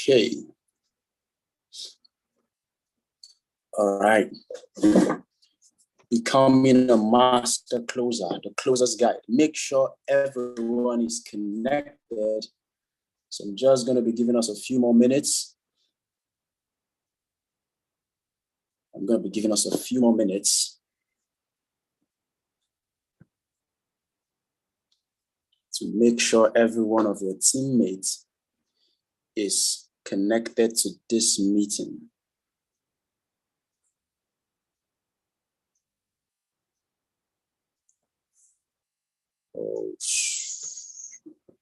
Okay. All right. Becoming a master closer, the closer's guide. Make sure everyone is connected. So I'm just going to be giving us a few more minutes. To make sure every one of your teammates is connected to this meeting.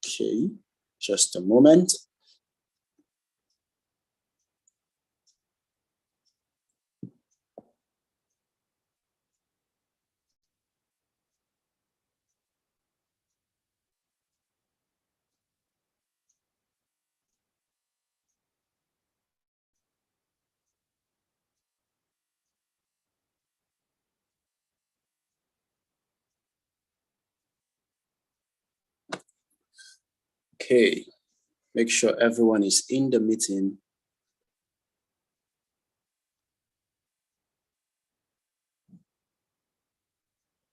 Okay, just a moment. Okay, make sure everyone is in the meeting.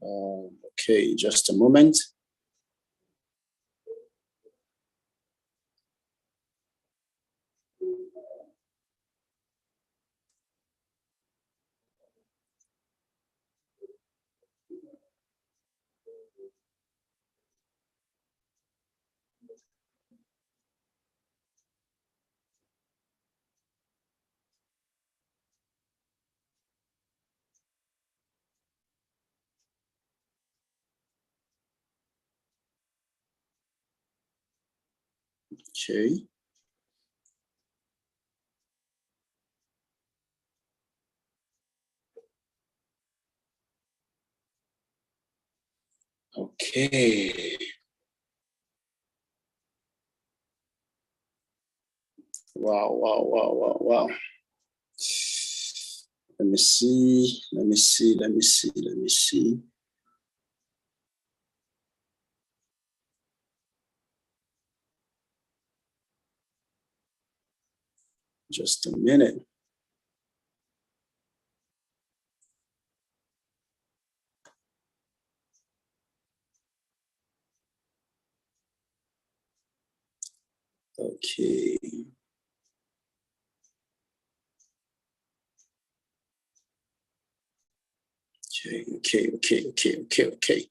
Okay, just a moment. Okay. Okay. Wow. Let me see. Just a minute. Okay. Okay.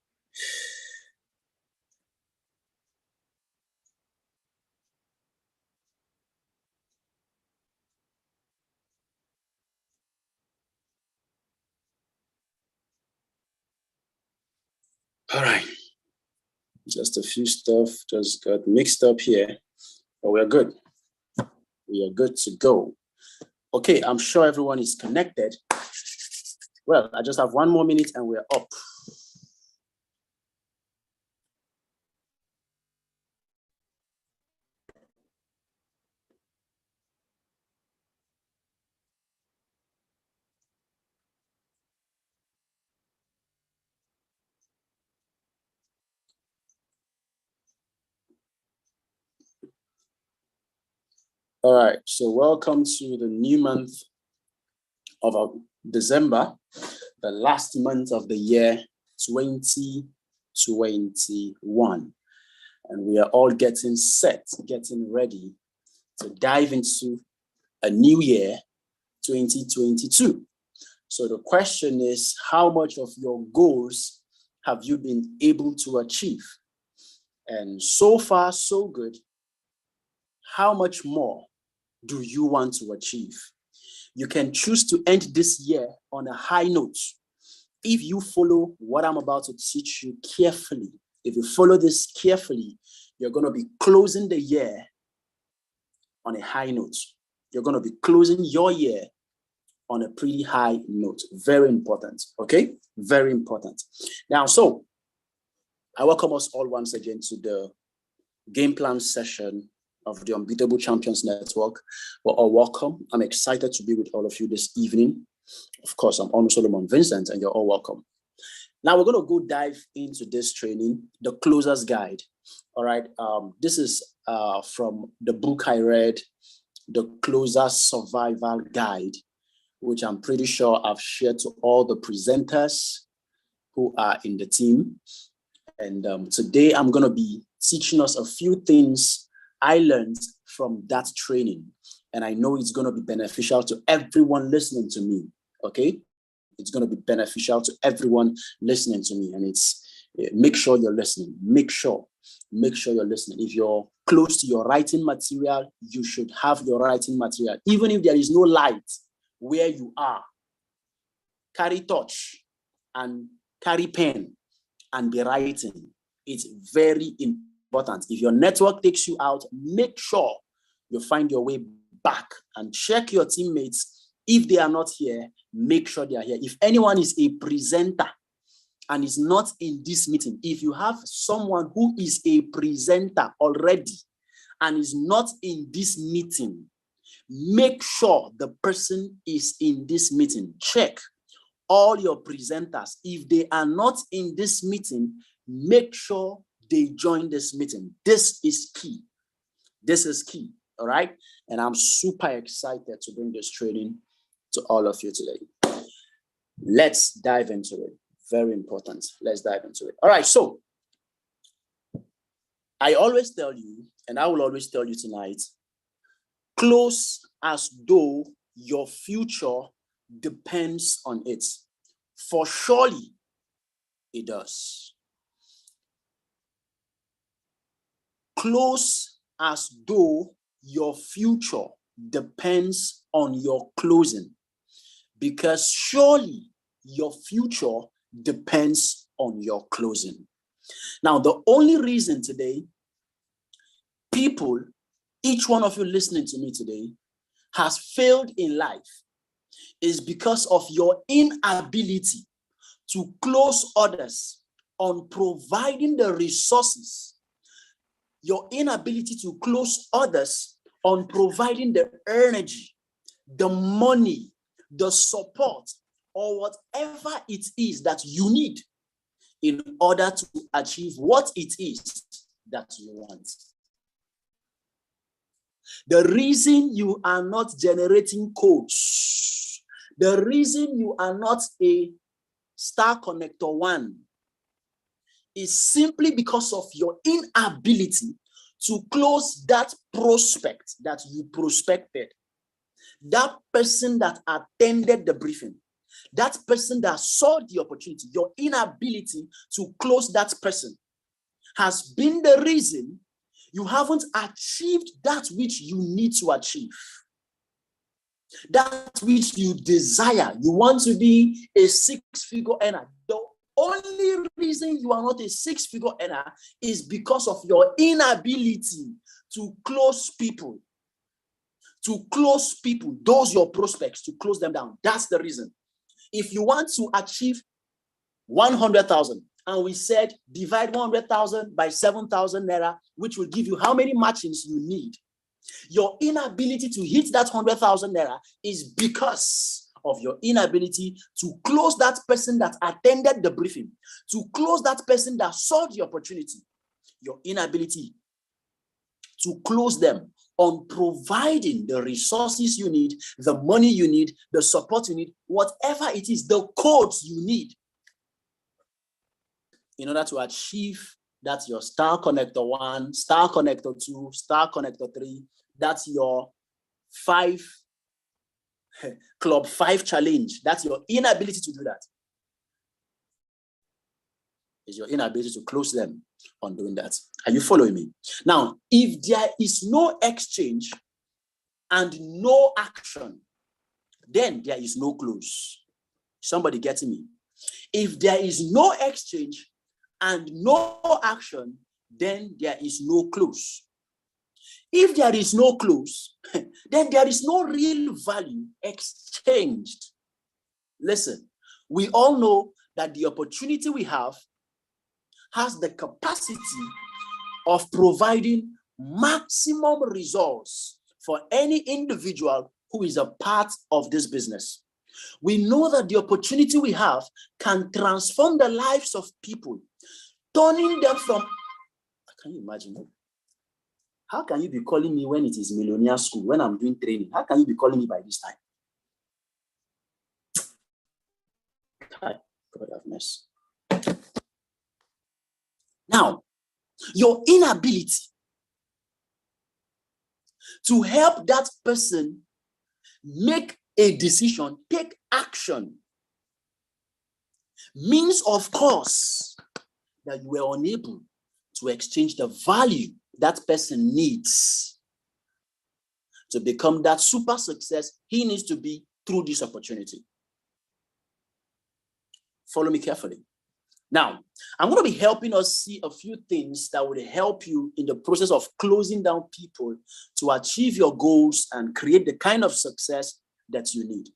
All right. Just a few stuff just got mixed up here, but we're good. We are good to go. Okay, I'm sure everyone is connected. Well, I just have 1 more minute and we're up. All right, so welcome to the new month of December, the last month of the year 2021. And we are all getting set, getting ready to dive into a new year, 2022. So the question is, how much of your goals have you been able to achieve? And so far, so good. How much more do you want to achieve? You can choose to end this year on a high note. If you follow what I'm about to teach you carefully, if you follow this carefully, you're going to be closing the year on a high note. You're going to be closing your year on a pretty high note. Very important, okay? Very important. Now, so I welcome us all once again to the game plan session of the Unbeatable Champions Network. We're all welcome. I'm excited to be with all of you this evening. Of course, I'm Onu Solomon Vincent, and you're all welcome. Now we're going to go dive into this training, the Closer's Guide. All right, this is from the book I read the Closer Survival Guide, which I'm pretty sure I've shared to all the presenters who are in the team. And today I'm going to be teaching us a few things I learned from that training. And I know it's going to be beneficial to everyone listening to me, okay? It's going to be beneficial to everyone listening to me. And make sure you're listening. Make sure you're listening. If you're close to your writing material, you should have your writing material. Even if there is no light where you are, carry touch and carry pen and be writing. It's very important. If your network takes you out, make sure you find your way back and check your teammates. If they are not here, make sure they are here. If anyone is a presenter and is not in this meeting, if you have someone who is a presenter already and is not in this meeting, make sure the person is in this meeting. Check all your presenters. If they are not in this meeting, make sure they join this meeting. This is key. This is key. All right. And I'm super excited to bring this training to all of you today. Let's dive into it. Very important. Let's dive into it. All right. So I always tell you, and I will always tell you tonight, close as though your future depends on it. For surely it does. Close as though your future depends on your closing, because surely your future depends on your closing. Now, the only reason today, people, each one of you listening to me today, has failed in life is because of your inability to close others on providing the resources, your inability to close others on providing the energy, the money, the support, or whatever it is that you need in order to achieve what it is that you want. The reason you are not generating codes, the reason you are not a Star Connector 1 is simply because of your inability to close that prospect that you prospected, that person that attended the briefing, that person that saw the opportunity. Your inability to close that person has been the reason you haven't achieved that which you need to achieve, that which you desire. You want to be a six-figure earner. The only reason you are not a six-figure earner is because of your inability to close people. To close people, those your prospects, to close them down. That's the reason. If you want to achieve 100,000, and we said divide 100,000 by 7,000 naira, which will give you how many matchings you need. Your inability to hit that 100,000 naira is because of your inability to close that person that attended the briefing, to close that person that saw the opportunity. Your inability to close them on providing the resources you need, the money you need, the support you need, whatever it is, the codes you need in order to achieve that your Star Connector 1, Star Connector 2, Star Connector 3, that's your Club 5 challenge. That's your inability to do that. Is your inability to close them on doing that. Are you following me? Now, if there is no exchange and no action, then there is no close. Somebody getting me? If there is no exchange and no action, then there is no close. If there is no close, then there is no real value exchanged. Listen, we all know that the opportunity we have has the capacity of providing maximum results for any individual who is a part of this business. We know that the opportunity we have can transform the lives of people, turning them from, can you imagine? How can you be calling me when it is millionaire school, when I'm doing training? How can you be calling me by this time? God have mercy. Now, your inability to help that person make a decision, take action, means, of course, that you were unable to exchange the value that person needs to become that super success he needs to be through this opportunity. Follow me carefully. Now, I'm going to be helping us see a few things that will help you in the process of closing down people to achieve your goals and create the kind of success that you need.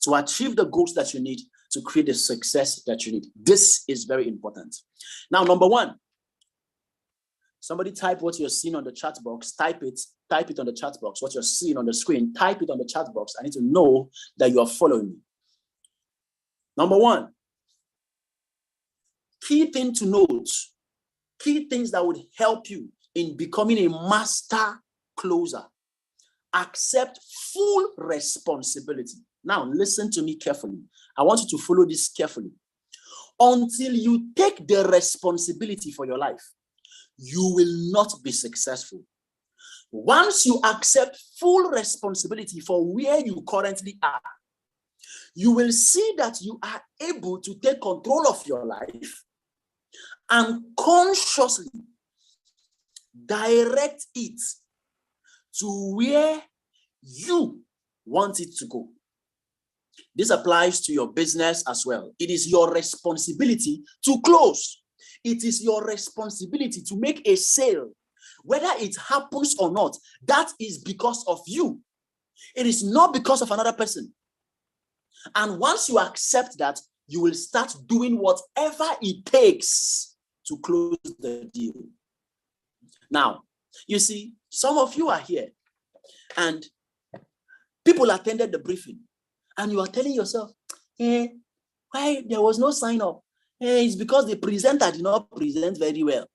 To achieve the goals that you need, to create the success that you need. This is very important. Now, number one, somebody type what you're seeing on the chat box. Type it on the chat box. What you're seeing on the screen, type it on the chat box. I need to know that you are following me. Number one, key thing to note, key things that would help you in becoming a master closer. Accept full responsibility. Now, listen to me carefully. I want you to follow this carefully. Until you take the responsibility for your life, you will not be successful. Once you accept full responsibility for where you currently are, you will see that you are able to take control of your life and consciously direct it to where you want it to go. This applies to your business as well. It is your responsibility to close. It is your responsibility to make a sale. Whether it happens or not, that is because of you. It is not because of another person. And once you accept that, you will start doing whatever it takes to close the deal. Now, you see, some of you are here and people attended the briefing and you are telling yourself, why there was no sign up? It's because the presenter did not present very well.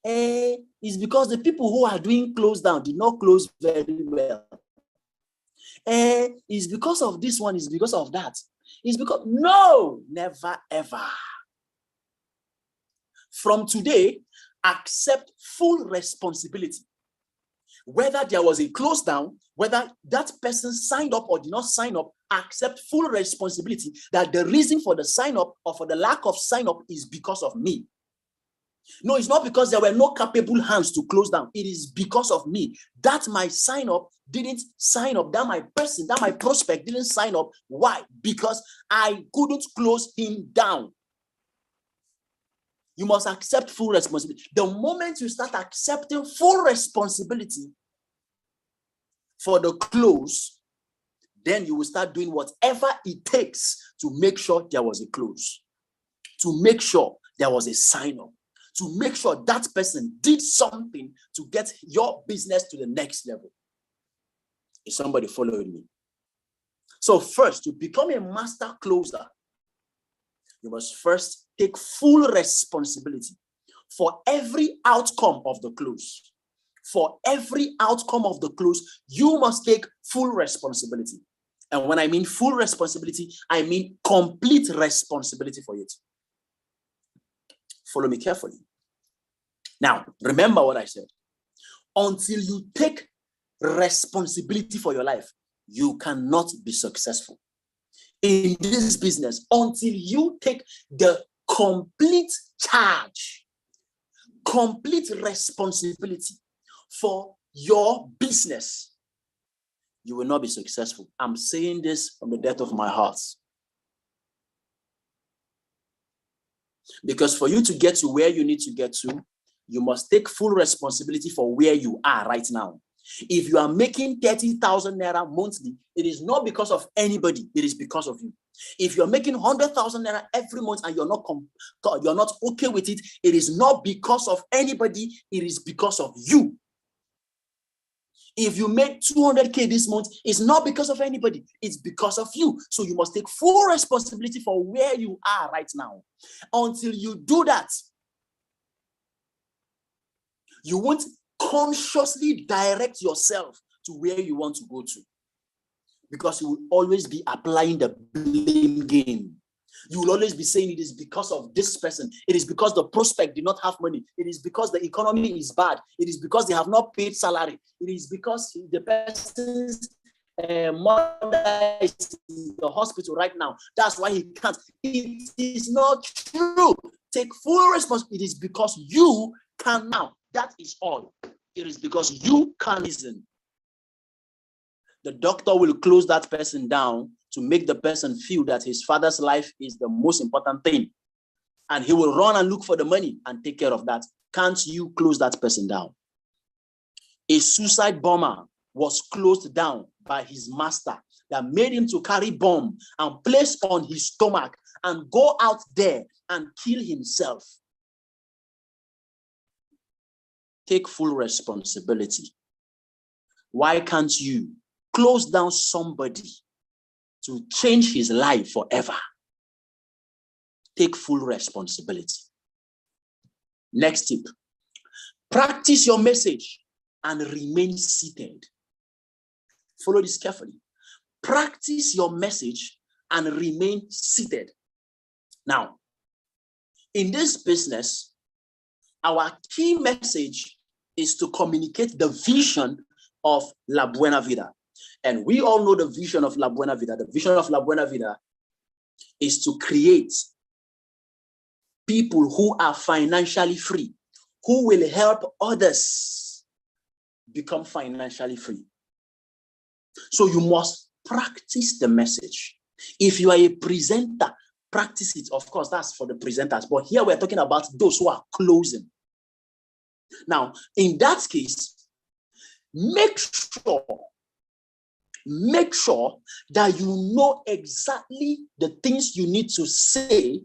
It's because the people who are doing close down did not close very well. It's because of this one, it's because of that. It's because, no, never ever. From today, accept full responsibility. Whether there was a close down, whether that person signed up or did not sign up, accept full responsibility that the reason for the sign up or for the lack of sign up is because of me. No, it's not because there were no capable hands to close down. It is because of me. That my sign up didn't sign up. That my person, that my prospect didn't sign up. Why? Because I couldn't close him down. You must accept full responsibility. The moment you start accepting full responsibility for the close, then you will start doing whatever it takes to make sure there was a close, to make sure there was a sign up, to make sure that person did something to get your business to the next level. Is somebody following me? So first, to become a master closer, you must first take full responsibility for every outcome of the close. For every outcome of the close, you must take full responsibility. And when I mean full responsibility, I mean complete responsibility for it. Follow me carefully. Now, remember what I said. Until you take responsibility for your life, you cannot be successful in this business until you take the complete charge, complete responsibility for your business. You will not be successful. I'm saying this from the depth of my heart. Because for you to get to where you need to get to, you must take full responsibility for where you are right now. If you are making 30,000 naira monthly, it is not because of anybody, it is because of you. If you're making 100,000 naira every month and you're not okay with it, it is not because of anybody, it is because of you. If you make 200K this month, it's not because of anybody, it's because of you. So you must take full responsibility for where you are right now. Until you do that, You won't consciously direct yourself to where you want to go to, because you will always be applying the blame game. You will always be saying it is because of this person. It is because the prospect did not have money. It is because the economy is bad. It is because they have not paid salary. It is because the person's mother is in the hospital right now. That's why he can't. It is not true. Take full responsibility. It is because you can now. That is all. It is because you can listen. The doctor will close that person down to make the person feel that his father's life is the most important thing. And he will run and look for the money and take care of that. Can't you close that person down? A suicide bomber was closed down by his master that made him to carry bomb and place on his stomach and go out there and kill himself. Take full responsibility. Why can't you close down somebody to change his life forever? Take full responsibility. Next tip. Practice your message and remain seated. Follow this carefully. Practice your message and remain seated. Now, in this business, our key message is to communicate the vision of La Buena Vida. And we all know the vision of La Buena Vida. The vision of La Buena Vida is to create people who are financially free, who will help others become financially free. So you must practice the message. If you are a presenter, practice it. Of course, that's for the presenters. But here we're talking about those who are closing. Now, in that case, make sure that you know exactly the things you need to say.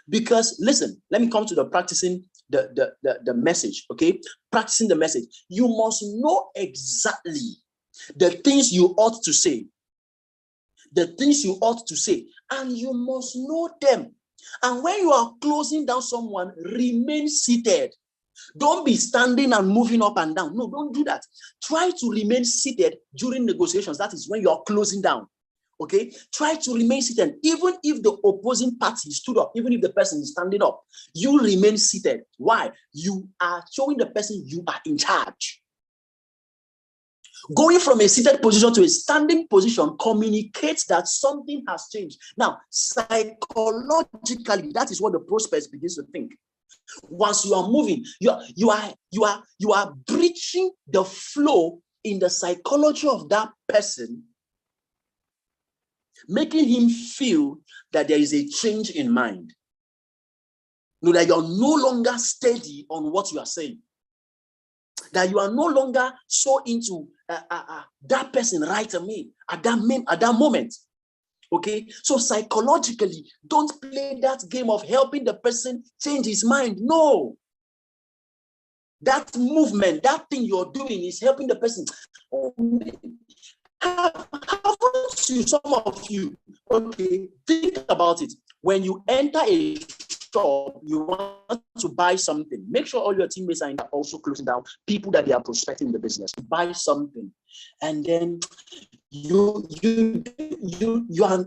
Because listen, let me come to the practicing the message, okay? Practicing the message. You must know exactly the things you ought to say. The things you ought to say. And you must know them. And when you are closing down someone, remain seated. Don't be standing and moving up and down. No, don't do that. Try to remain seated during negotiations. That is when you are closing down. Okay? Try to remain seated. Even if the opposing party stood up, even if the person is standing up, you remain seated. Why? You are showing the person you are in charge. Going from a seated position to a standing position communicates that something has changed. Now, psychologically, that is what the prospect begins to think. Once you are moving, you are breaching the flow in the psychology of that person, making him feel that there is a change in mind. No, that you're no longer steady on what you are saying. That you are no longer so into that person right away at that moment. Okay, so psychologically, don't play that game of helping the person change his mind. No. That movement, that thing you're doing is helping the person. Oh, haven't you, some of you, okay, think about it. When you enter a shop, you want to buy something, make sure all your teammates are also closing down, people that they are prospecting in the business, buy something, and then you are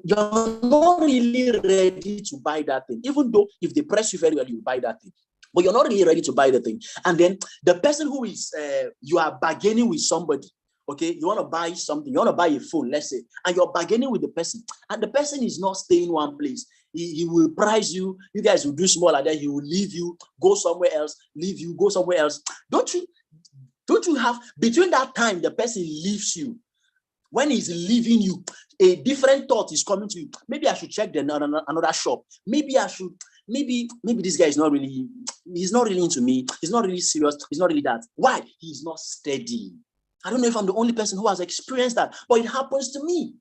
not really ready to buy that thing, even though if they press you very well, you buy that thing. But you're not really ready to buy the thing. And then the person who is, you are bargaining with somebody, okay? You want to buy something, you want to buy a phone, let's say, and you're bargaining with the person, and the person is not staying one place. He will price you, you guys will do smaller, then he will leave you, go somewhere else, leave you, go somewhere else. Don't you have, between that time the person leaves you, when he's leaving you, a different thought is coming to you. Maybe I should check another shop. Maybe this guy is not really, he's not really into me. He's not really serious. He's not really that. Why? He's not steady. I don't know if I'm the only person who has experienced that, but it happens to me.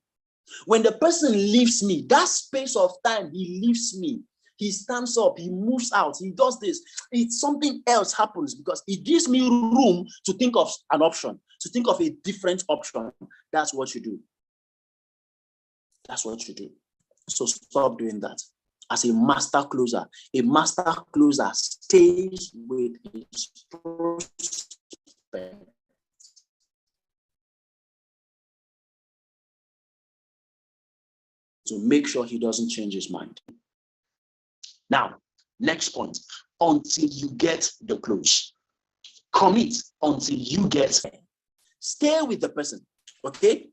When the person leaves me, that space of time, he leaves me. He stands up, he moves out, he does this. It's something else happens because it gives me room to think of an option, to think of a different option. That's what you do. That's what you do. So stop doing that. as a master closer. A master closer stays with his prospect to make sure he doesn't change his mind. Now, next point, until you get the close. Commit until you get. Stay with the person, okay?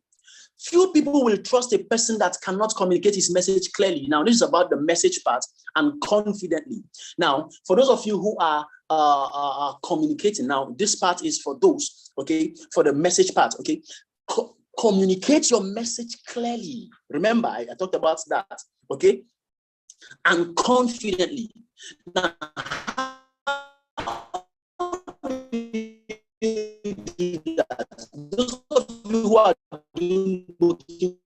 Few people will trust a person that cannot communicate his message clearly. Now, this is about the message part and confidently. Now, for those of you who are communicating, now this part is for those, okay, for the message part, okay? Communicate your message clearly. Remember, I talked about that, okay? And confidently. Now, those of you who are doing booking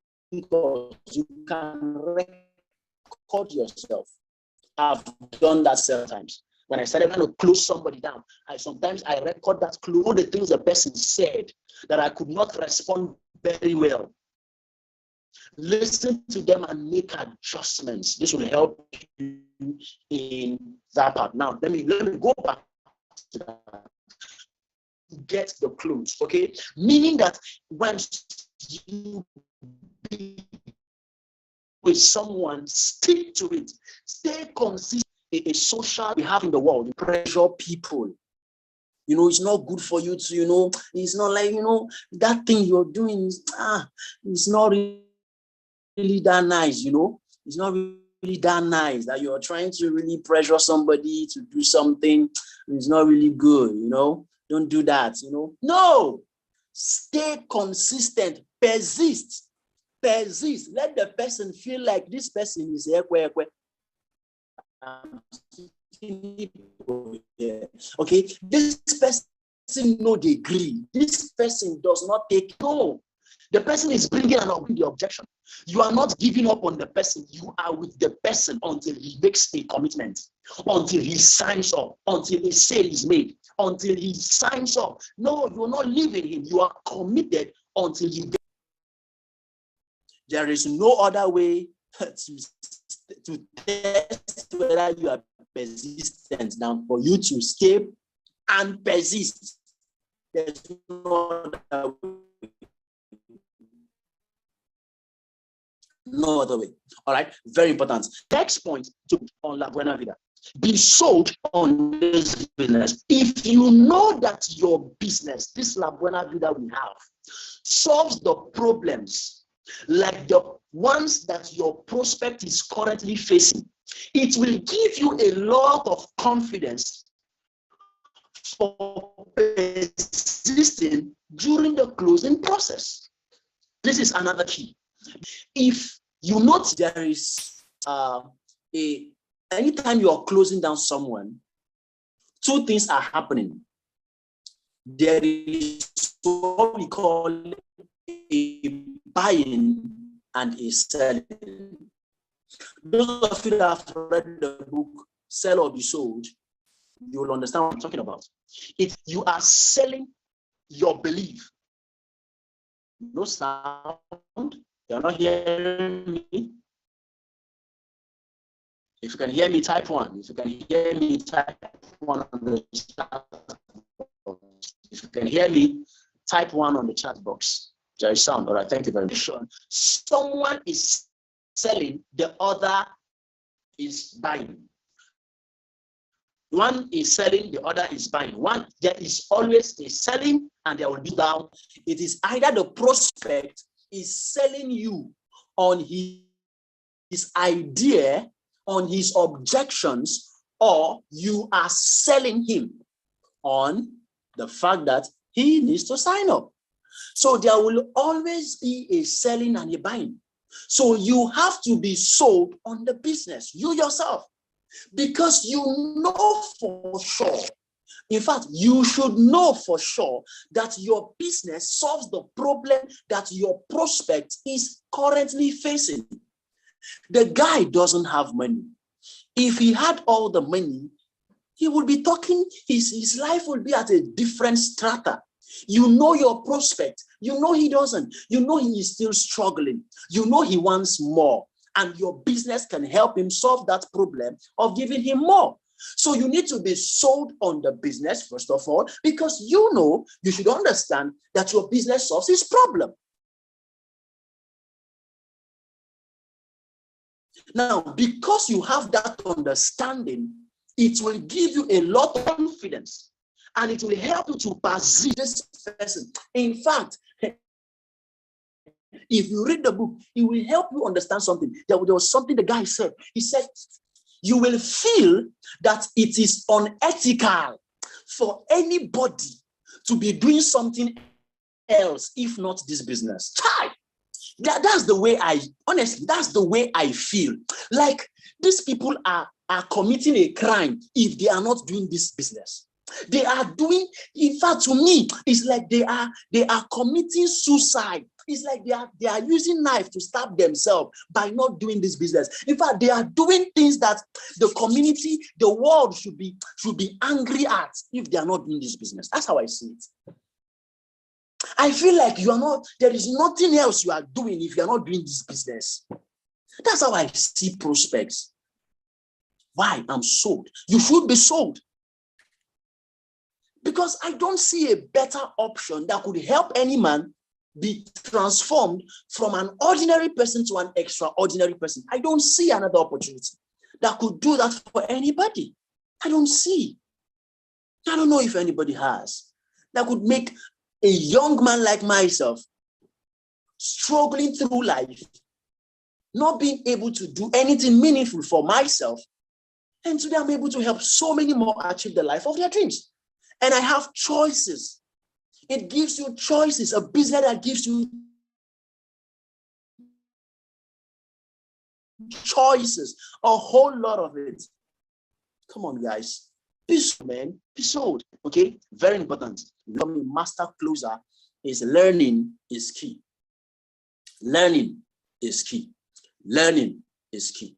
calls, you can record yourself. I've done that several times. When I started trying to close somebody down, sometimes I record that clue, all the things the person said that I could not respond very well. Listen to them and make adjustments. This will help you in that part. Now, let me go back to that. Get the clues, okay? Meaning that when you be with someone, stick to it. Stay consistent. A social we have in the world, you pressure people. You know, it's not good for you to, you know, it's not like, you know, that thing you're doing, it's not really that nice, you know. It's not really that nice that you're trying to really pressure somebody to do something. It's not really good, you know. Don't do that, you know. No, stay consistent, persist. Let the person feel like this person is okay. This person no degree. This person does not take no. The person is bringing the objection. You are not giving up on the person. You are with the person until he makes a commitment, until he signs up, until a sale is made, until he signs up. No, you're not leaving him. You are committed until you get. There is no other way to test whether you are persistent than for you to stay and persist. There's no other way. No other way. All right, very important. Next point on La Buena Vida. Be sold on this business. If you know that your business, this La Buena Vida we have, solves the problems like the ones that your prospect is currently facing, it will give you a lot of confidence for persisting during the closing process. This is another key. If you notice there is anytime you are closing down someone, two things are happening. There is what we call a buying and a selling. Those of you that have read the book Sell or Be Sold, you will understand what I'm talking about. If you are selling your belief, no sound, you're not hearing me. If you can hear me, type 1. If you can hear me, type 1 on the chat box. If you can hear me, type 1 on the chat box. There is sound. All right, thank you very much. Someone is selling, the other is buying. One is selling, the other is buying. One, there is always a selling and there will be down. It is either the prospect is selling you on his idea, on his objections, or you are selling him on the fact that he needs to sign up. So there will always be a selling and a buying. So you have to be sold on the business, you yourself, because you know for sure. In fact, you should know for sure that your business solves the problem that your prospect is currently facing. The guy doesn't have money. If he had all the money, he would be talking, his life would be at a different strata. You know your prospect. You know he doesn't. You know he is still struggling. You know he wants more. and your business can help him solve that problem of giving him more. So you need to be sold on the business, first of all, because you should understand that your business solves his problem. Now, because you have that understanding, it will give you a lot of confidence and it will help you to perceive this person. In fact, if you read the book, it will help you understand something. There was something the guy said. He said, you will feel that it is unethical for anybody to be doing something else if not this business. That's the way that's the way I feel. Like these people are committing a crime if they are not doing this business. They are doing, in fact, to me, it's like they are committing suicide. It's like they are using knife to stab themselves by not doing this business. In fact, they are doing things that the community, the world should be angry at if they are not doing this business. That's how I see it. I feel like there is nothing else you are doing if you are not doing this business. That's how I see prospects. Why? I'm sold. You should be sold. Because I don't see a better option that could help any man be transformed from an ordinary person to an extraordinary person. I don't see another opportunity that could do that for anybody. I don't see. I don't know if anybody has. That could make a young man like myself struggling through life, not being able to do anything meaningful for myself, and today I'm able to help so many more achieve the life of their dreams. And I have choices. It gives you choices, a business that gives you choices, a whole lot of it. Come on, guys. Be sold, man. Be sold. Okay? Very important. Becoming a master closer is learning is key. Learning is key. Learning is key.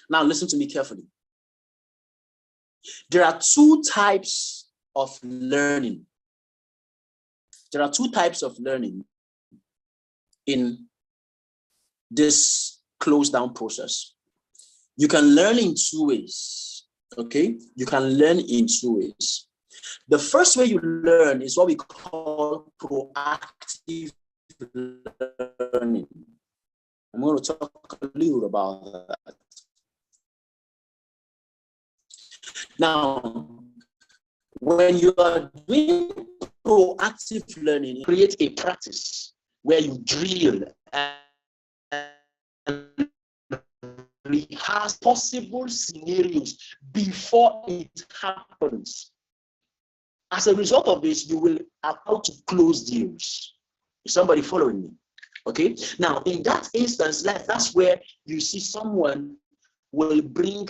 Now, listen to me carefully. There are two types of learning. There are two types of learning in this closed down process. You can learn in two ways. Okay? You can learn in two ways. The first way you learn is what we call proactive learning. I'm going to talk a little about that. Now, when you are doing proactive learning, you create a practice where you drill and rehearse possible scenarios before it happens. As a result of this, you will have how to close deals. Is somebody following me? Okay. Now, in that instance, that's where you see someone will bring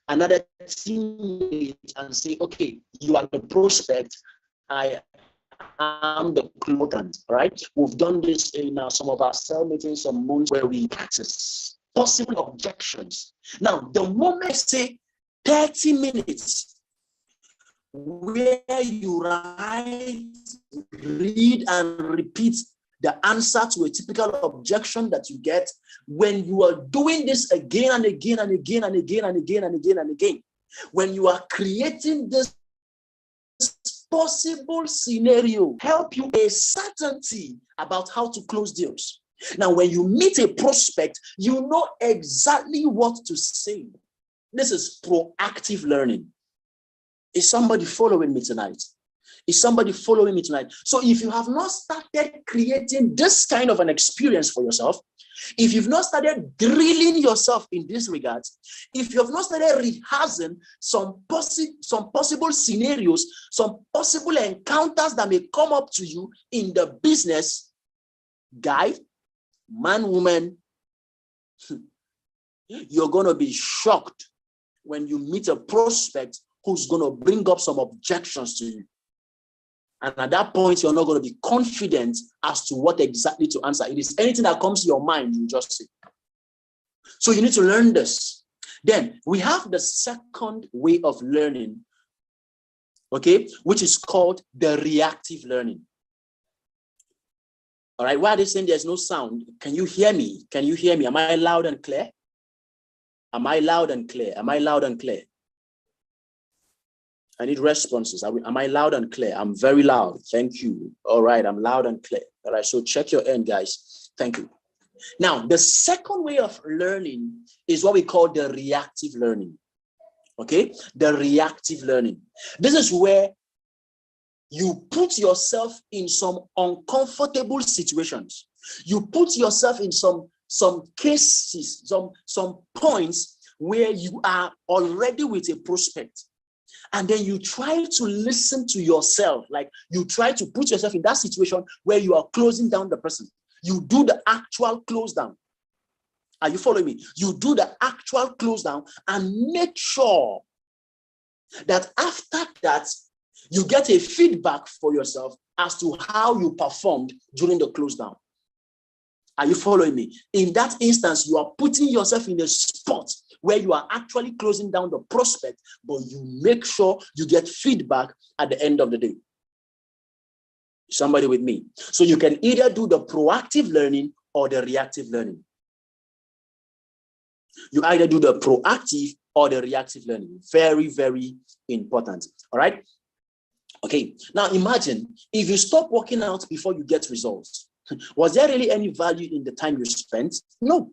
another teammate and say, okay, you are the prospect, I am the consultant, right? We've done this in some of our cell meetings, some months where we practice possible objections. Now, the moment I say 30 minutes, where you write, read, and repeat the answer to a typical objection that you get, when you are doing this again and again and again and again and again and again and again, when you are creating this possible scenario, help you a certainty about how to close deals. Now, when you meet a prospect, you know exactly what to say. This is proactive learning. Is somebody following me tonight? Is somebody following me tonight? So if you have not started creating this kind of an experience for yourself, if you've not started drilling yourself in this regard, if you have not started rehearsing some possible scenarios, some possible encounters that may come up to you in the business, guy, man, woman, you're going to be shocked when you meet a prospect who's going to bring up some objections to you. And at that point, you're not going to be confident as to what exactly to answer. It is anything that comes to your mind, you just say. So you need to learn this. Then we have the second way of learning, okay, which is called the reactive learning. All right, why are they saying there's no sound? Can you hear me? Can you hear me? Am I loud and clear? Am I loud and clear? Am I loud and clear? I need responses. Am I loud and clear? I'm very loud. Thank you. All right, I'm loud and clear. All right, so check your end, guys. Thank you. Now, the second way of learning is what we call the reactive learning. Okay, the reactive learning. This is where you put yourself in some uncomfortable situations. You put yourself in some cases, some points where you are already with a prospect. And then you try to listen to yourself, like you try to put yourself in that situation where you are closing down the person. You do the actual close down. Are you following me? You do the actual close down and make sure that after that, you get a feedback for yourself as to how you performed during the close down. Are you following me? In that instance, you are putting yourself in a spot where you are actually closing down the prospect, but you make sure you get feedback at the end of the day. Somebody with me? So you can either do the proactive learning or the reactive learning. You either do the proactive or the reactive learning. Very, very important. All right? Okay. Now imagine if you stop working out before you get results. Was there really any value in the time you spent? No.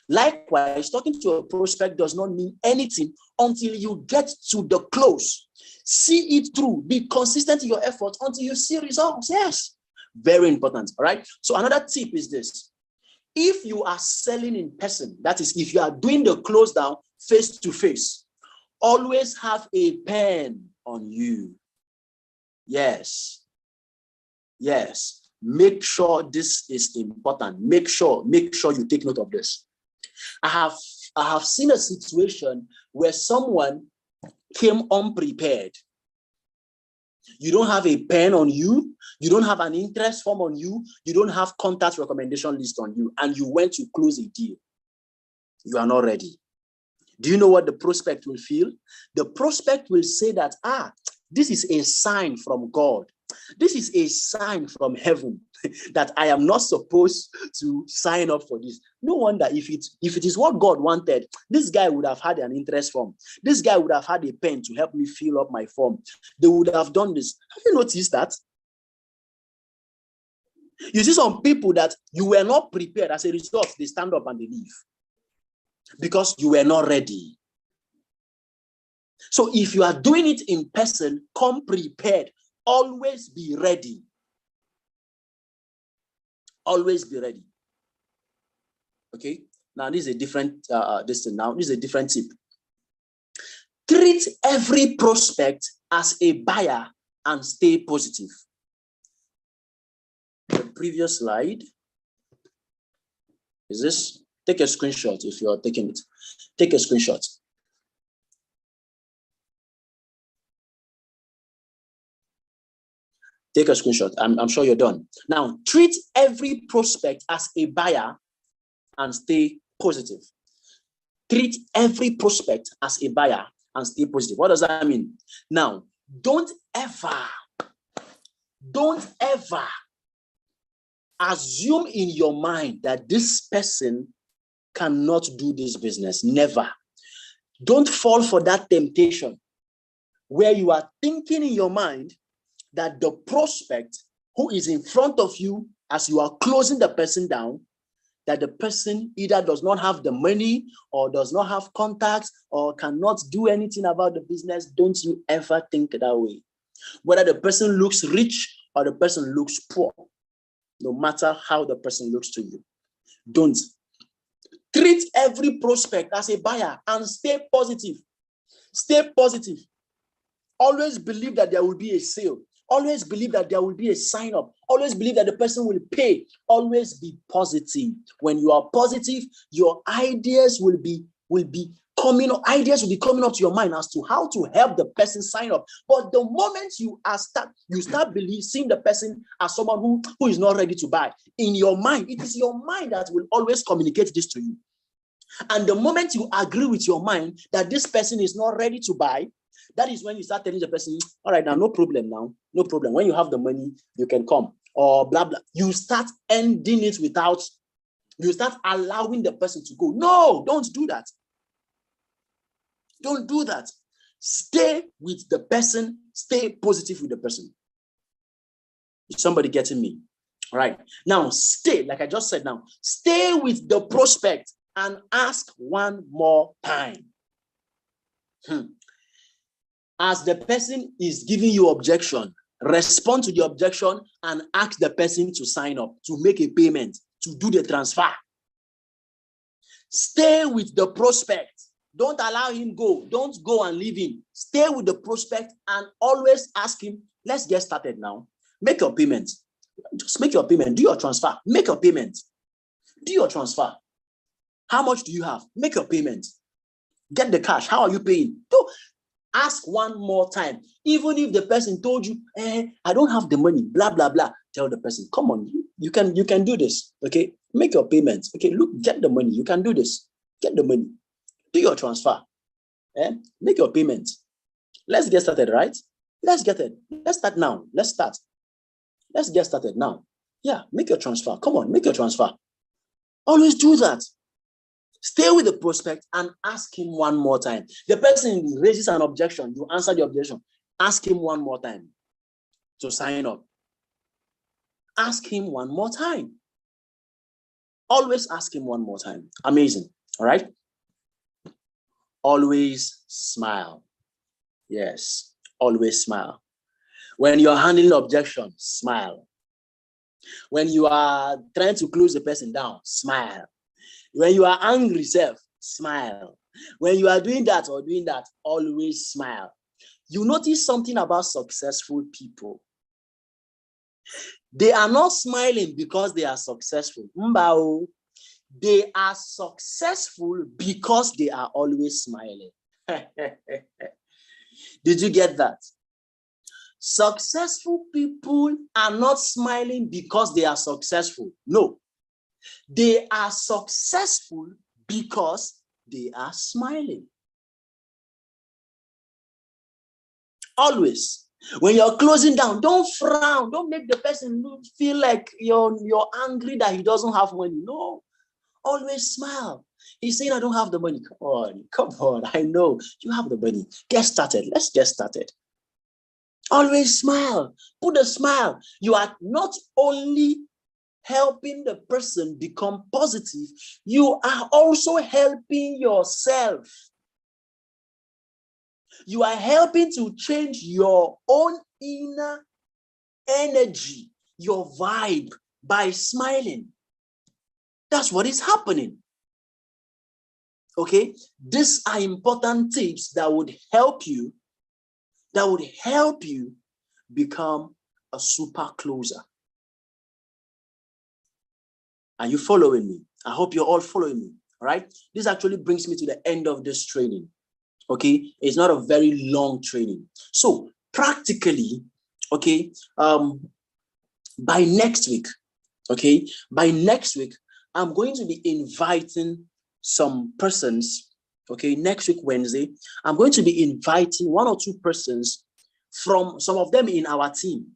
Likewise, talking to a prospect does not mean anything until you get to the close. See it through. Be consistent in your efforts until you see results. Yes. Very important. All right. So another tip is this. If you are selling in person, that is, if you are doing the close down face to face, always have a pen on you. Yes. Yes. Make sure this is important. Make sure you take note of this. I have seen a situation where someone came unprepared. You don't have a pen on you. You don't have an interest form on you. You don't have contact recommendation list on you. And you went to close a deal. You are not ready. Do you know what the prospect will feel? The prospect will say that, this is a sign from God. This is a sign from heaven that I am not supposed to sign up for this. No wonder if it is what God wanted, this guy would have had an interest form. This guy would have had a pen to help me fill up my form. They would have done this. Have you noticed that? You see some people that you were not prepared. As a result, they stand up and they leave because you were not ready. So if you are doing it in person, come prepared. Always be ready. Always be ready. Okay. Now this is a different this is a different tip. Treat every prospect as a buyer and stay positive. The previous slide is this. Take a screenshot if you are taking it. Take a screenshot. Take a screenshot. I'm sure you're done. Now, treat every prospect as a buyer and stay positive. Treat every prospect as a buyer and stay positive. What does that mean? Now, don't ever assume in your mind that this person cannot do this business. Never. Don't fall for that temptation where you are thinking in your mind that the prospect who is in front of you as you are closing the person down, that the person either does not have the money or does not have contacts or cannot do anything about the business. Don't you ever think that way. Whether the person looks rich or the person looks poor, no matter how the person looks to you, don't. Treat every prospect as a buyer and stay positive. Stay positive. Always believe that there will be a sale. Always believe that there will be a sign up. Always believe that the person will pay. Always be positive. When you are positive, your ideas will be coming up. Ideas will be coming up to your mind as to how to help the person sign up. But the moment you start seeing the person as someone who is not ready to buy, in your mind, it is your mind that will always communicate this to you. And the moment you agree with your mind that this person is not ready to buy, that is when you start telling the person, all right, now, no problem now. No problem. When you have the money, you can come. or blah, blah. You start ending it without, you start allowing the person to go. No, don't do that. Don't do that. Stay with the person. Stay positive with the person. Is somebody getting me? All right. Now, stay, like I just said now, stay with the prospect and ask one more time. As the person is giving you objection, respond to the objection and ask the person to sign up, to make a payment, to do the transfer. Stay with the prospect. Don't allow him go. Don't go and leave him. Stay with the prospect and always ask him, let's get started now. Make your payment. Just make your payment. Do your transfer. Make your payment. Do your transfer. How much do you have? Make your payment. Get the cash. How are you paying? Ask one more time. Even if the person told you, I don't have the money, blah, blah, blah. Tell the person, come on, you can do this. Okay, make your payments. Okay, look, get the money. You can do this. Get the money. Do your transfer. Make your payment. Let's get started, right? Let's get it. Let's start now. Let's start. Let's get started now. Yeah, make your transfer. Come on, make your transfer. Always do that. Stay with the prospect and ask him one more time. The person raises an objection. You answer the objection. Ask him one more time to sign up. Ask him one more time. Always ask him one more time. Amazing. All right. Always smile. Yes. Always smile. When you're handling objection, smile. When you are trying to close the person down, smile. When you are angry, smile. When you are doing that or doing that, always smile. You notice something about successful people. They are not smiling because they are successful. Mbao. They are successful because they are always smiling. Did you get that? Successful people are not smiling because they are successful. No. They are successful because they are smiling. Always. When you're closing down, don't frown. Don't make the person feel like you're angry that he doesn't have money. No. Always smile. He's saying, I don't have the money. Come on. I know you have the money. Get started. Let's get started. Always smile. Put a smile. You are not only helping the person become positive, you are also helping yourself. You are helping to change your own inner energy, your vibe by smiling. That's what is happening. Okay? These are important tips that would help you, become a super closer. Are you following me? I hope you're all following me. All right. This actually brings me to the end of this training. Okay. It's not a very long training. So practically, okay, by next week, I'm going to be inviting some persons. Okay. Next week, Wednesday, I'm going to be inviting one or two persons from some of them in our team,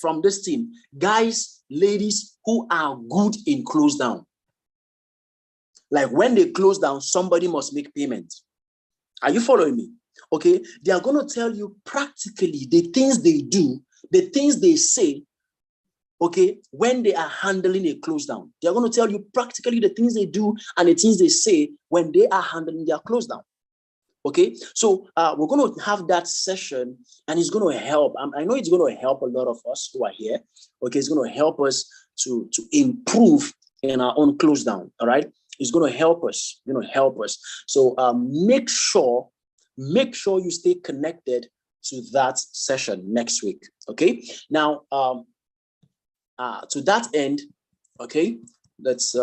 from this team, guys, ladies who are good in close down. Like when they close down, somebody must make payment. Are you following me? Okay. They are going to tell you practically the things they do, the things they say, okay, when they are handling a close down. They are going to tell you practically the things they do and the things they say when they are handling their close down. Okay, so we're going to have that session and it's going to help. I know it's going to help a lot of us who are here. Okay, it's going to help us to improve in our own close down. All right, it's going to help us. So make sure you stay connected to that session next week. Okay, now to that end, okay, let's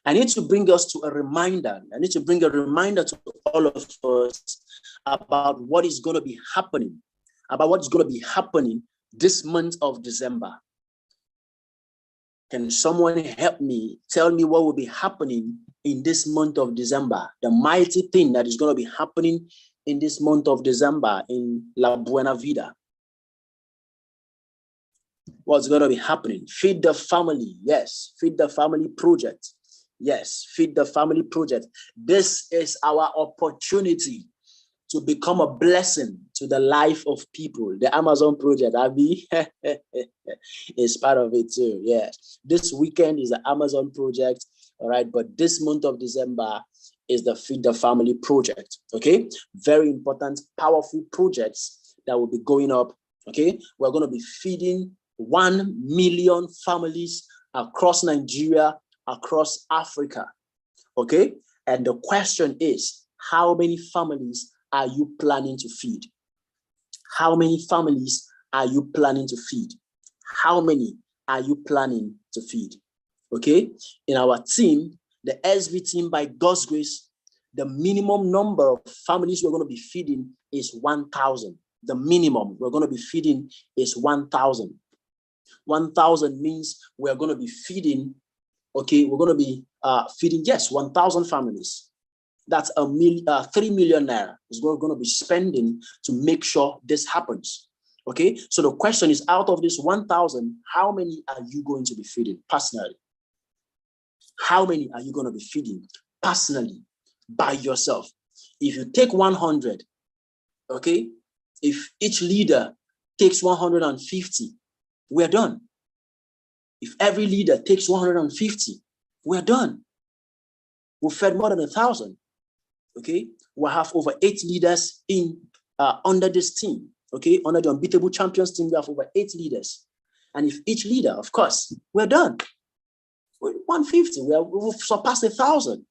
I need to bring us to a reminder. I need to bring a reminder to all of us about what is going to be happening, this month of December. Can someone help me? Tell me what will be happening in this month of December, the mighty thing that is going to be happening in this month of December in La Buena Vida. What's going to be happening? Feed the family. Yes. Feed the family project. Yes. Feed the family project. This is our opportunity to become a blessing to the life of people. The Amazon project, Abby, is part of it too. Yes. This weekend is the Amazon project. All right. But this month of December is the Feed the Family project. Okay. Very important, powerful projects that will be going up. Okay. We're going to be feeding 1 million families across Nigeria, across Africa. Okay. And the question is, how many families are you planning to feed? How many families are you planning to feed? How many are you planning to feed? Okay. In our team, the SV team, by God's grace, the minimum number of families we're going to be feeding is 1,000. The minimum we're going to be feeding is 1,000. 1,000 means we're going to be feeding, okay, we're going to be feeding, yes, 1,000 families. That's 3 million naira is what we're going to be spending to make sure this happens. Okay, so the question is, out of this 1,000, how many are you going to be feeding personally? How many are you going to be feeding personally by yourself? If you take 100, okay, if each leader takes 150, we're done. If every leader takes 150, we're done. We've fed more than 1,000. Okay, we'll have over 8 leaders in under this team. Okay, under the Unbeatable Champions team, we have over 8 leaders. And if each leader, of course, we're done. With 150, we've surpassed 1,000.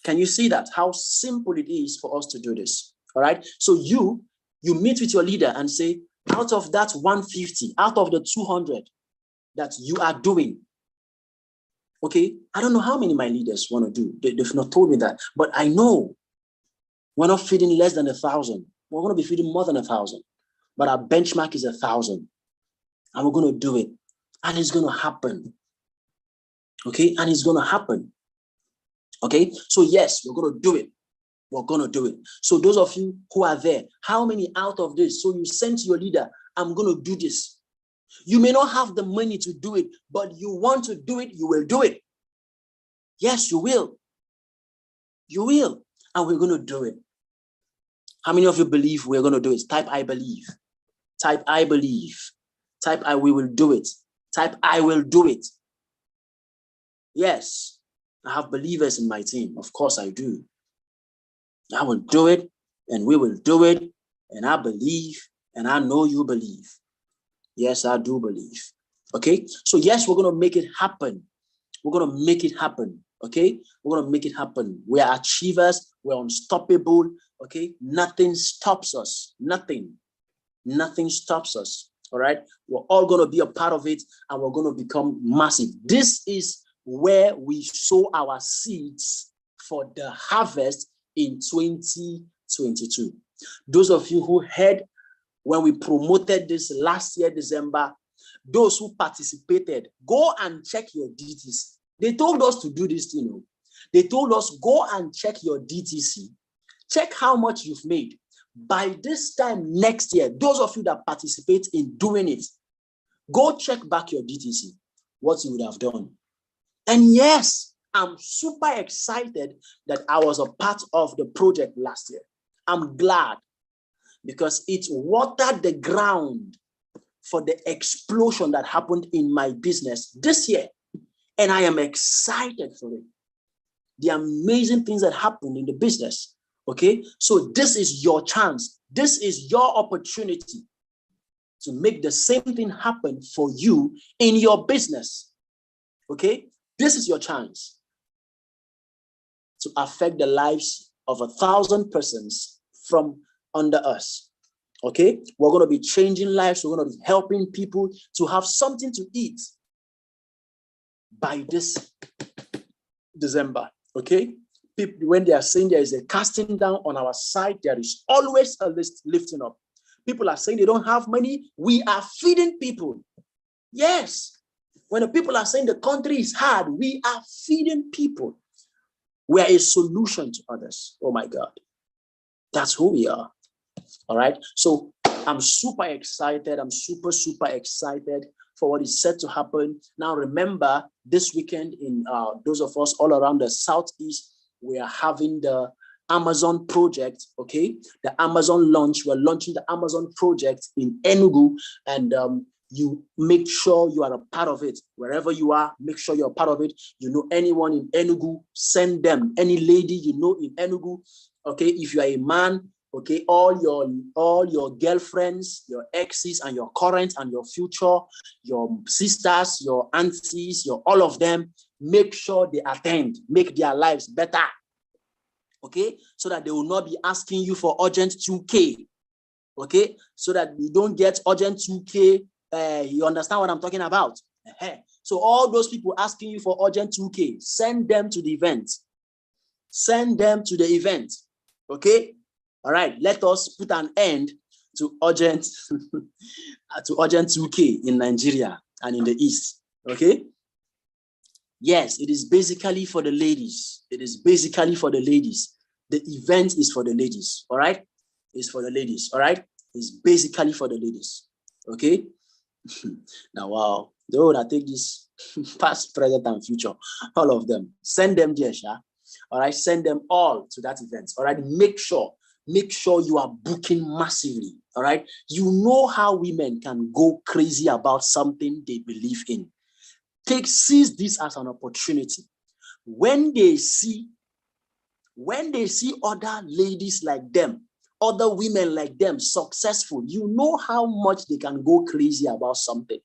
Can you see that? How simple it is for us to do this. All right. So you meet with your leader and say, out of that 150, out of the 200 that you are doing, okay, I don't know how many my leaders want to do. They've not told me that, but I know we're not feeding less than 1,000. We're going to be feeding more than 1,000, but our benchmark is 1,000, and we're going to do it, and it's going to happen. Okay, and it's going to happen. Okay, so yes, we're going to do it. We're going to do it. So those of you who are there, how many out of this? So you send to your leader, I'm going to do this. You may not have the money to do it, but you want to do it, you will do it. Yes, you will. You will. And we're going to do it. How many of you believe we're going to do it? Type I believe. Type I believe. Type we will do it. Type I will do it. Yes, I have believers in my team. Of course I do. I will do it, and we will do it, and I believe, and I know you believe. Yes, I do believe. Okay, so yes, we're going to make it happen. We're going to make it happen. Okay, we're going to make it happen. We are achievers. We're unstoppable. Okay, nothing stops us. Nothing stops us. All right, we're all going to be a part of it, and we're going to become massive. This is where we sow our seeds for the harvest in 2022. Those of you who heard when we promoted this last year, December, those who participated, go and check your DTC. They told us to do this, you know. They told us, go and check your DTC. Check how much you've made. By this time next year, those of you that participate in doing it, go check back your DTC, what you would have done. And yes, I'm super excited that I was a part of the project last year. I'm glad because it watered the ground for the explosion that happened in my business this year. And I am excited for it. The amazing things that happened in the business. Okay, so this is your chance. This is your opportunity to make the same thing happen for you in your business. Okay, this is your chance to affect the lives of 1,000 persons from under us. Okay, we're going to be changing lives. We're going to be helping people to have something to eat by this December. Okay, people, when they are saying there is a casting down on our side, there is always a lifting up. People are saying they don't have money. We are feeding people. Yes. When the people are saying the country is hard, we are feeding people. We are a solution to others. Oh my God. That's who we are. All right. So I'm super excited. I'm super excited for what is set to happen. Now, remember, this weekend in those of us all around the Southeast, we are having the Amazon project, okay? The Amazon launch. We're launching the Amazon project in Enugu, and you make sure you are a part of it. Wherever you are, make sure you're a part of it. You know anyone in Enugu, send them. Any lady you know in Enugu, okay? If you are a man, okay, all your girlfriends, your exes, and your current and your future, your sisters, your aunties, your all of them, make sure they attend, make their lives better. Okay, so that they will not be asking you for urgent 2K. Okay, so that you don't get urgent 2K. You understand what I'm talking about? So all those people asking you for urgent 2K, send them to the event. Send them to the event. Okay. All right. Let us put an end to urgent 2K in Nigeria and in the East. Okay. Yes, it is basically for the ladies. It is basically for the ladies. The event is for the ladies. All right. It's for the ladies. All right. It's basically for the ladies. Okay. Now, wow. Though I take this past, present, and future, all of them, send them there, Sha. All right, send them all to that event. All right, make sure you are booking massively. All right, you know how women can go crazy about something they believe in. Seize this as an opportunity. When they see other ladies like them, other women like them successful, you know how much they can go crazy about something.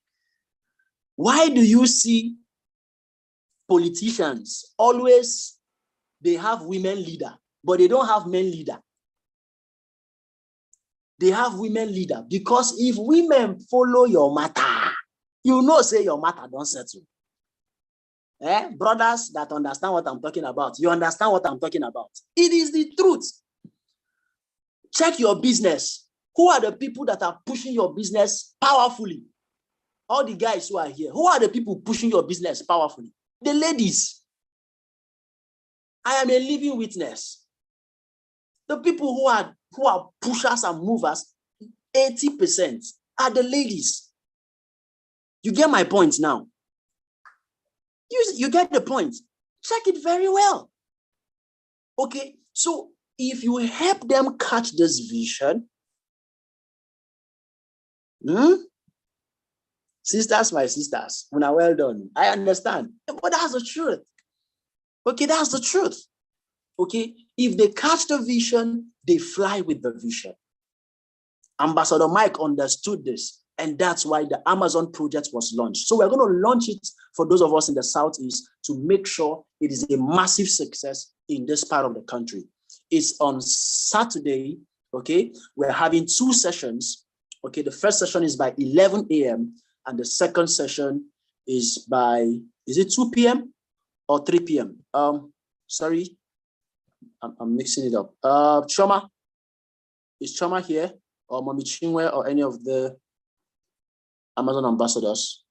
Why do you see politicians always, they have women leader, but they don't have men leader? They have women leader because if women follow your matter, you know, say your matter don't settle. Brothers that understand what I'm talking about, you understand what I'm talking about. It is the truth. Check your business. Who are the people that are pushing your business powerfully? All the guys who are here, who are the people pushing your business powerfully? The ladies. I am a living witness. The people who are pushers and movers, 80% are the ladies. You get my point now. You get the point. Check it very well. Okay, so if you help them catch this vision, sisters, my sisters, when are well done. I understand, but that's the truth. Okay, that's the truth. Okay, if they catch the vision, they fly with the vision. Ambassador Mike understood this, and that's why the Amazon project was launched. So we're going to launch it for those of us in the Southeast to make sure it is a massive success in this part of the country. It's on Saturday, okay? We're having 2 sessions, okay? The first session is by 11 a.m. and the second session is by, is it 2 p.m. or 3 p.m.? Sorry, I'm mixing it up. Choma, is Choma here? Or Mami Chinwe or any of the Amazon ambassadors?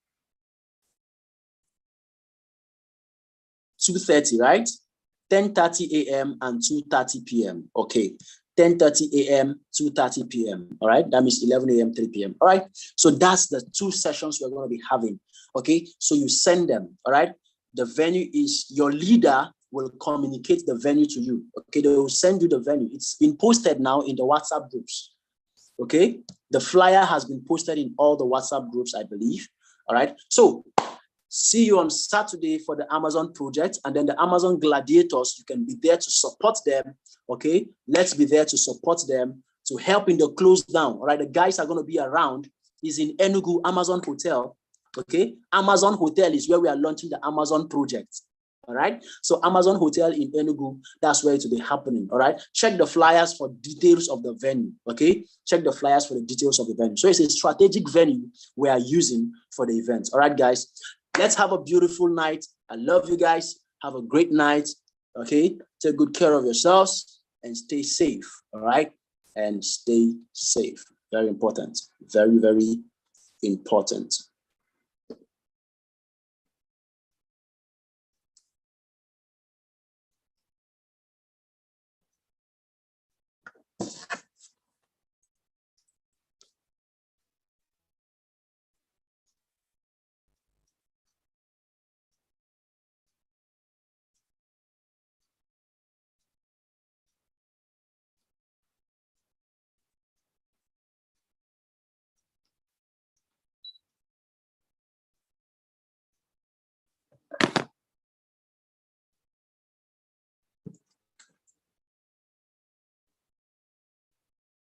2:30, right? 10:30 a.m. and 2:30 p.m. Okay, 10:30 a.m., 2:30 p.m. All right, that means 11 a.m., 3 p.m. All right, so that's the 2 sessions we're going to be having. Okay, so you send them. All right, the venue is, your leader will communicate the venue to you. Okay, they will send you the venue. It's been posted now in the WhatsApp groups. Okay, the flyer has been posted in all the WhatsApp groups, I believe. All right, so see you on Saturday for the Amazon project, and then the Amazon gladiators, you can be there to support them. Okay, let's be there to support them, to help in the close down. All right, the guys are going to be around. Is in Enugu Amazon Hotel. Okay, Amazon Hotel is where we are launching the Amazon project. All right, so Amazon Hotel in Enugu, that's where it will be happening. All right, check the flyers for details of the venue. Okay, check the flyers for the details of the venue. So it's a strategic venue we are using for the event. All right, guys, let's have a beautiful night. I love you guys. Have a great night. Okay, take good care of yourselves and stay safe. All right, and stay safe. Very important. Very, very important.